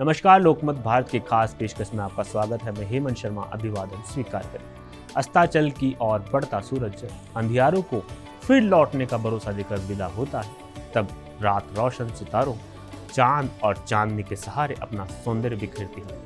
नमस्कार, लोकमत भारत के खास पेशकश में आपका स्वागत है। मैं हेमंत शर्मा अभिवादन स्वीकार करें। अस्ताचल की ओर बढ़ता सूरज अंधियारों को फिर लौटने का भरोसा देकर विदा होता है, तब रात रोशन सितारों, चांद और चांदनी के सहारे अपना सौंदर्य बिखेरती है।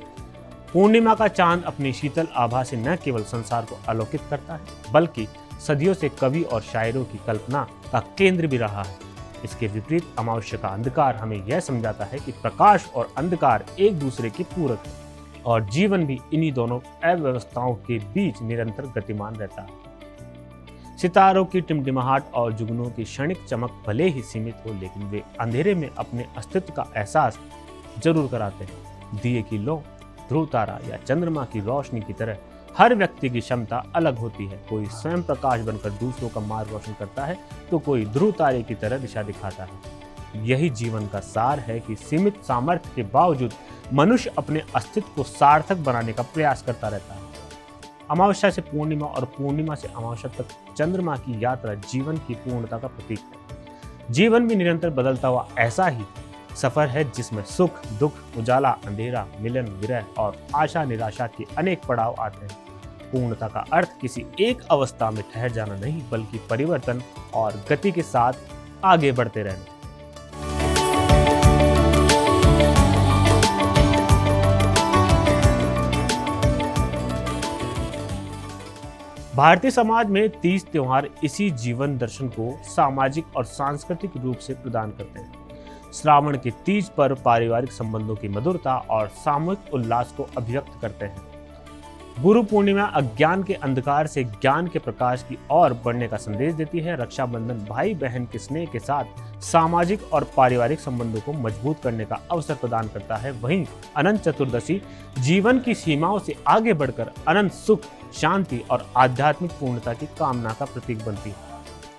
पूर्णिमा का चांद अपनी शीतल आभा से न केवल संसार को अलौकित करता है, बल्कि सदियों से कवि और शायरों की कल्पना का केंद्र भी रहा है। इसके विपरीत अमावस्या का अंधकार हमें यह समझाता है कि प्रकाश और अंधकार एक दूसरे के पूरक है और जीवन भी इन्हीं दोनों अव्यवस्थाओं के बीच निरंतर गतिमान रहता है। सितारों की टिमटिमाहट और जुगनों की क्षणिक चमक भले ही सीमित हो, लेकिन वे अंधेरे में अपने अस्तित्व का एहसास जरूर कराते हैं। दिए की लौ, ध्रुव तारा या चंद्रमा की रोशनी की तरह हर व्यक्ति की क्षमता अलग होती है। कोई स्वयं प्रकाश बनकर दूसरों का मार्ग रोशन करता है, तो कोई ध्रुव तारे की तरह दिशा दिखाता है। यही जीवन का सार है कि सीमित सामर्थ्य के बावजूद मनुष्य अपने अस्तित्व को सार्थक बनाने का प्रयास करता रहता है। अमावस्या से पूर्णिमा और पूर्णिमा से अमावस्या तक चंद्रमा की यात्रा जीवन की पूर्णता का प्रतीक है। जीवन भी निरंतर बदलता हुआ ऐसा ही सफर है, जिसमें सुख, दुख, उजाला, अंधेरा, मिलन, विरह और आशा निराशा के अनेक पड़ाव आते हैं। पूर्णता का अर्थ किसी एक अवस्था में ठहर जाना नहीं, बल्कि परिवर्तन और गति के साथ आगे बढ़ते रहना। भारतीय समाज में तीज त्योहार इसी जीवन दर्शन को सामाजिक और सांस्कृतिक रूप से प्रदान करते हैं। श्रावण के तीज पर पारिवारिक संबंधों की मधुरता और सामूहिक उल्लास को अभिव्यक्त करते हैं। गुरु पूर्णिमा अज्ञान के अंधकार से ज्ञान के प्रकाश की ओर बढ़ने का संदेश देती है। रक्षाबंधन भाई बहन के स्नेह के साथ सामाजिक और पारिवारिक संबंधों को मजबूत करने का अवसर प्रदान करता है। वहीं अनंत चतुर्दशी जीवन की सीमाओं से आगे बढ़कर अनंत सुख, शांति और आध्यात्मिक पूर्णता की कामना का प्रतीक बनती है।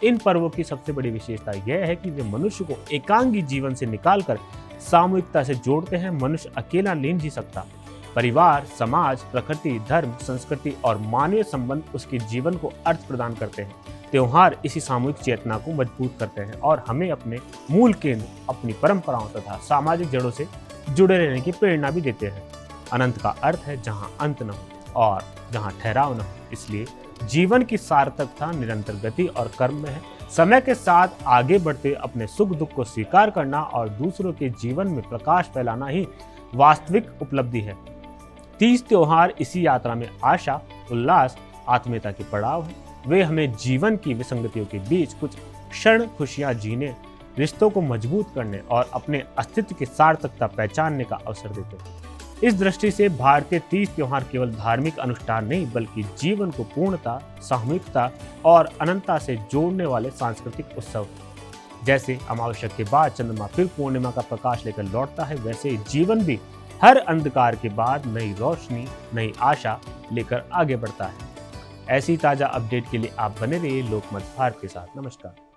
इन पर्वों की सबसे बड़ी विशेषता यह है कि वे मनुष्य को एकांगी जीवन से निकालकर सामूहिकता से जोड़ते हैं। मनुष्य अकेला नहीं जी सकता। परिवार, समाज, प्रकृति, धर्म, संस्कृति और मानवीय संबंध उसके जीवन को अर्थ प्रदान करते हैं। त्योहार इसी सामूहिक चेतना को मजबूत करते हैं और हमें अपने मूल केंद्र, अपनी परंपराओं तथा सामाजिक जड़ों से जुड़े रहने की प्रेरणा भी देते हैं। अनंत का अर्थ है जहाँ अंत न हो और जहाँ ठहराव न हो। इसलिए जीवन की सार्थकता निरंतर गति और कर्म में है। समय के साथ आगे बढ़ते अपने सुख दुख को स्वीकार करना और दूसरों के जीवन में प्रकाश फैलाना ही वास्तविक उपलब्धि है। तीज त्योहार इसी यात्रा में आशा, उल्लास, आत्मीयता के पड़ाव है। वे हमें जीवन की विसंगतियों के बीच कुछ क्षण खुशियां जीने, रिश्तों को मजबूत करने और अपने अस्तित्व की सार्थकता पहचानने का अवसर देते हैं। इस दृष्टि से भारतीय तीज त्योहार केवल धार्मिक अनुष्ठान नहीं, बल्कि जीवन को पूर्णता, सामूहिकता और अनंतता से जोड़ने वाले सांस्कृतिक उत्सव। जैसे अमावस्या के बाद चंद्रमा फिर पूर्णिमा का प्रकाश लेकर लौटता है, वैसे ही जीवन भी हर अंधकार के बाद नई रोशनी, नई आशा लेकर आगे बढ़ता है। ऐसी ताजा अपडेट के लिए आप बने रहिए लोकमत भारत के साथ। नमस्कार।